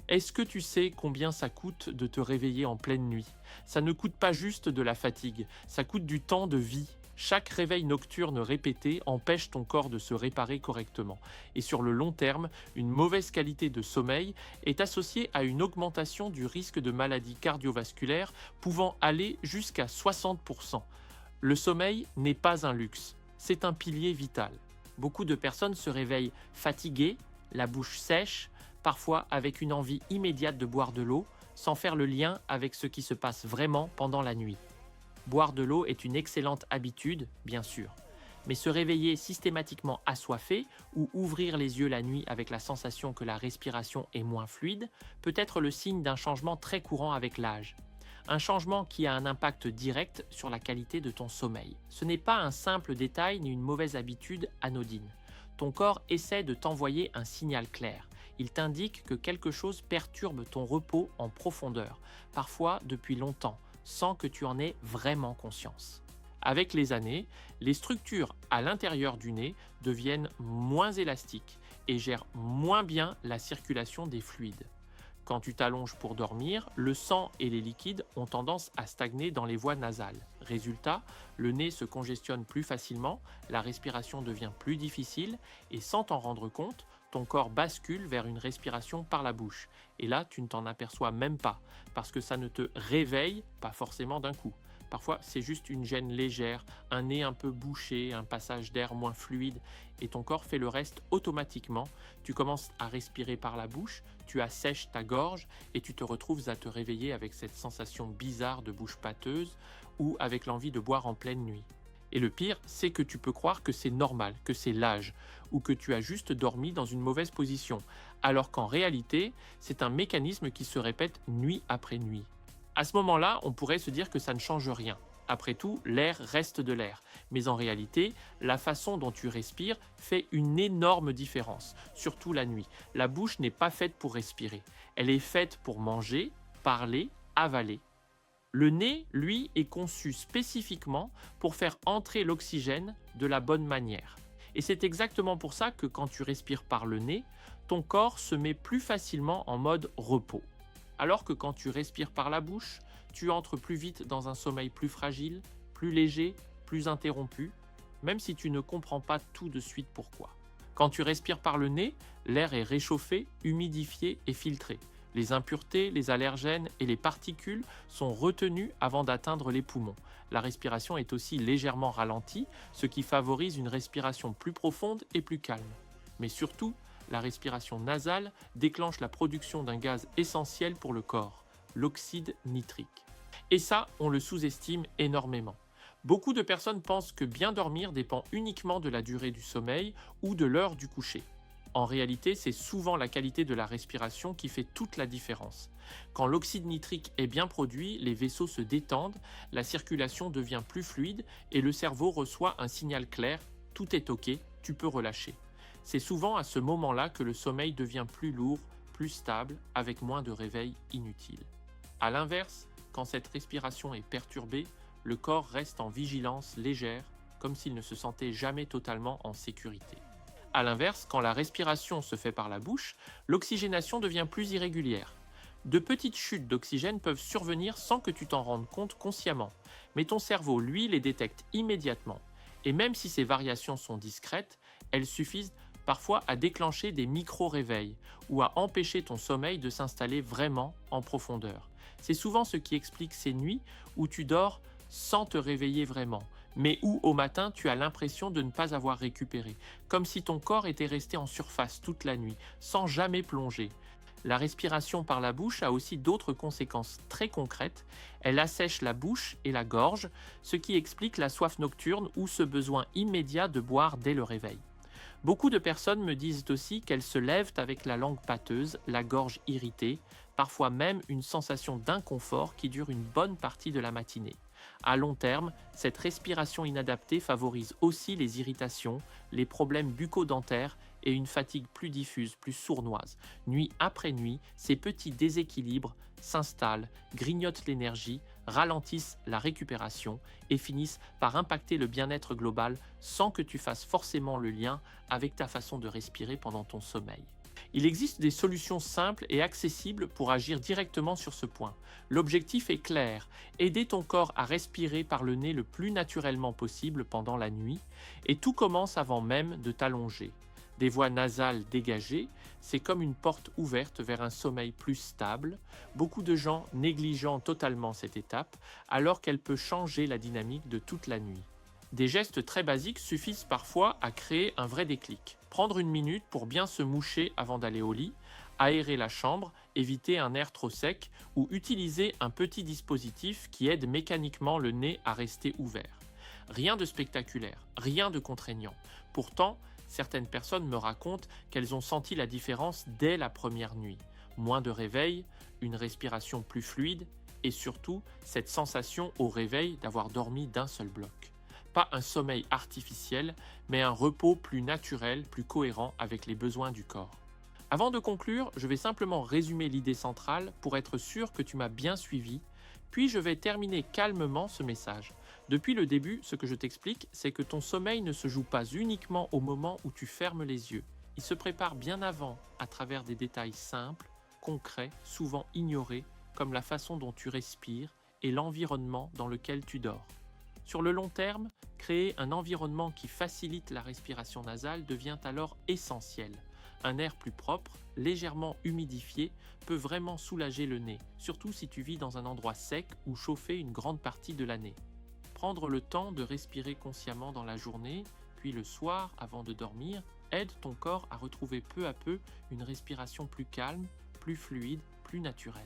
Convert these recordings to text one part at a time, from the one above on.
Est-ce que tu sais combien ça coûte de te réveiller en pleine nuit? Ça ne coûte pas juste de la fatigue, ça coûte du temps de vie. Chaque réveil nocturne répété empêche ton corps de se réparer correctement. Et sur le long terme, une mauvaise qualité de sommeil est associée à une augmentation du risque de maladies cardiovasculaires pouvant aller jusqu'à 60%. Le sommeil n'est pas un luxe, c'est un pilier vital. Beaucoup de personnes se réveillent fatiguées, la bouche sèche, parfois avec une envie immédiate de boire de l'eau, sans faire le lien avec ce qui se passe vraiment pendant la nuit. Boire de l'eau est une excellente habitude, bien sûr, mais se réveiller systématiquement assoiffé ou ouvrir les yeux la nuit avec la sensation que la respiration est moins fluide peut être le signe d'un changement très courant avec l'âge. Un changement qui a un impact direct sur la qualité de ton sommeil. Ce n'est pas un simple détail ni une mauvaise habitude anodine. Ton corps essaie de t'envoyer un signal clair. Il t'indique que quelque chose perturbe ton repos en profondeur, parfois depuis longtemps, sans que tu en aies vraiment conscience. Avec les années, les structures à l'intérieur du nez deviennent moins élastiques et gèrent moins bien la circulation des fluides. Quand tu t'allonges pour dormir, le sang et les liquides ont tendance à stagner dans les voies nasales. Résultat, le nez se congestionne plus facilement, la respiration devient plus difficile et sans t'en rendre compte, ton corps bascule vers une respiration par la bouche. Et là, tu ne t'en aperçois même pas parce que ça ne te réveille pas forcément d'un coup. Parfois, c'est juste une gêne légère, un nez un peu bouché, un passage d'air moins fluide, et ton corps fait le reste automatiquement. Tu commences à respirer par la bouche, tu assèches ta gorge, et tu te retrouves à te réveiller avec cette sensation bizarre de bouche pâteuse, ou avec l'envie de boire en pleine nuit. Et le pire, c'est que tu peux croire que c'est normal, que c'est l'âge, ou que tu as juste dormi dans une mauvaise position, alors qu'en réalité, c'est un mécanisme qui se répète nuit après nuit. À ce moment-là, on pourrait se dire que ça ne change rien. Après tout, l'air reste de l'air. Mais en réalité, la façon dont tu respires fait une énorme différence, surtout la nuit. La bouche n'est pas faite pour respirer. Elle est faite pour manger, parler, avaler. Le nez, lui, est conçu spécifiquement pour faire entrer l'oxygène de la bonne manière. Et c'est exactement pour ça que quand tu respires par le nez, ton corps se met plus facilement en mode repos. Alors que quand tu respires par la bouche, tu entres plus vite dans un sommeil plus fragile, plus léger, plus interrompu, même si tu ne comprends pas tout de suite pourquoi. Quand tu respires par le nez, l'air est réchauffé, humidifié et filtré. Les impuretés, les allergènes et les particules sont retenus avant d'atteindre les poumons. La respiration est aussi légèrement ralentie, ce qui favorise une respiration plus profonde et plus calme. Mais surtout, la respiration nasale déclenche la production d'un gaz essentiel pour le corps, l'oxyde nitrique. Et ça, on le sous-estime énormément. Beaucoup de personnes pensent que bien dormir dépend uniquement de la durée du sommeil ou de l'heure du coucher. En réalité, c'est souvent la qualité de la respiration qui fait toute la différence. Quand l'oxyde nitrique est bien produit, les vaisseaux se détendent, la circulation devient plus fluide et le cerveau reçoit un signal clair, tout est ok, tu peux relâcher. C'est souvent à ce moment-là que le sommeil devient plus lourd, plus stable, avec moins de réveils inutiles. A l'inverse, quand cette respiration est perturbée, le corps reste en vigilance légère, comme s'il ne se sentait jamais totalement en sécurité. A l'inverse, quand la respiration se fait par la bouche, l'oxygénation devient plus irrégulière. De petites chutes d'oxygène peuvent survenir sans que tu t'en rendes compte consciemment, mais ton cerveau, lui, les détecte immédiatement. Et même si ces variations sont discrètes, elles suffisent parfois à déclencher des micro-réveils ou à empêcher ton sommeil de s'installer vraiment en profondeur. C'est souvent ce qui explique ces nuits où tu dors sans te réveiller vraiment, mais où au matin tu as l'impression de ne pas avoir récupéré, comme si ton corps était resté en surface toute la nuit, sans jamais plonger. La respiration par la bouche a aussi d'autres conséquences très concrètes. Elle assèche la bouche et la gorge, ce qui explique la soif nocturne ou ce besoin immédiat de boire dès le réveil. Beaucoup de personnes me disent aussi qu'elles se lèvent avec la langue pâteuse, la gorge irritée, parfois même une sensation d'inconfort qui dure une bonne partie de la matinée. À long terme, cette respiration inadaptée favorise aussi les irritations, les problèmes bucco-dentaires et une fatigue plus diffuse, plus sournoise. Nuit après nuit, ces petits déséquilibres s'installent, grignotent l'énergie, ralentissent la récupération et finissent par impacter le bien-être global sans que tu fasses forcément le lien avec ta façon de respirer pendant ton sommeil. Il existe des solutions simples et accessibles pour agir directement sur ce point. L'objectif est clair, aider ton corps à respirer par le nez le plus naturellement possible pendant la nuit, et tout commence avant même de t'allonger. Des voies nasales dégagées, c'est comme une porte ouverte vers un sommeil plus stable, beaucoup de gens négligeant totalement cette étape, alors qu'elle peut changer la dynamique de toute la nuit. Des gestes très basiques suffisent parfois à créer un vrai déclic. Prendre une minute pour bien se moucher avant d'aller au lit, aérer la chambre, éviter un air trop sec ou utiliser un petit dispositif qui aide mécaniquement le nez à rester ouvert. Rien de spectaculaire, rien de contraignant. Pourtant, certaines personnes me racontent qu'elles ont senti la différence dès la première nuit. Moins de réveil, une respiration plus fluide et surtout cette sensation au réveil d'avoir dormi d'un seul bloc. Pas un sommeil artificiel, mais un repos plus naturel, plus cohérent avec les besoins du corps. Avant de conclure, je vais simplement résumer l'idée centrale pour être sûr que tu m'as bien suivi, puis je vais terminer calmement ce message. Depuis le début, ce que je t'explique, c'est que ton sommeil ne se joue pas uniquement au moment où tu fermes les yeux. Il se prépare bien avant, à travers des détails simples, concrets, souvent ignorés, comme la façon dont tu respires et l'environnement dans lequel tu dors. Sur le long terme, créer un environnement qui facilite la respiration nasale devient alors essentiel. Un air plus propre, légèrement humidifié, peut vraiment soulager le nez, surtout si tu vis dans un endroit sec ou chauffé une grande partie de l'année. Prendre le temps de respirer consciemment dans la journée, puis le soir avant de dormir, aide ton corps à retrouver peu à peu une respiration plus calme, plus fluide, plus naturelle.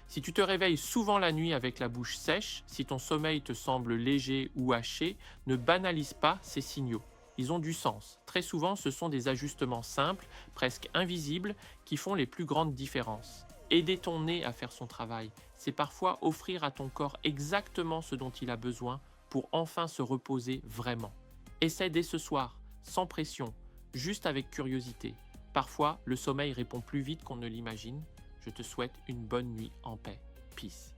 Si tu te réveilles souvent la nuit avec la bouche sèche, si ton sommeil te semble léger ou haché, ne banalise pas ces signaux. Ils ont du sens. Très souvent, ce sont des ajustements simples, presque invisibles, qui font les plus grandes différences. Aider ton nez à faire son travail, c'est parfois offrir à ton corps exactement ce dont il a besoin pour enfin se reposer vraiment. Essaie dès ce soir, sans pression, juste avec curiosité. Parfois, le sommeil répond plus vite qu'on ne l'imagine. Je te souhaite une bonne nuit en paix. Peace.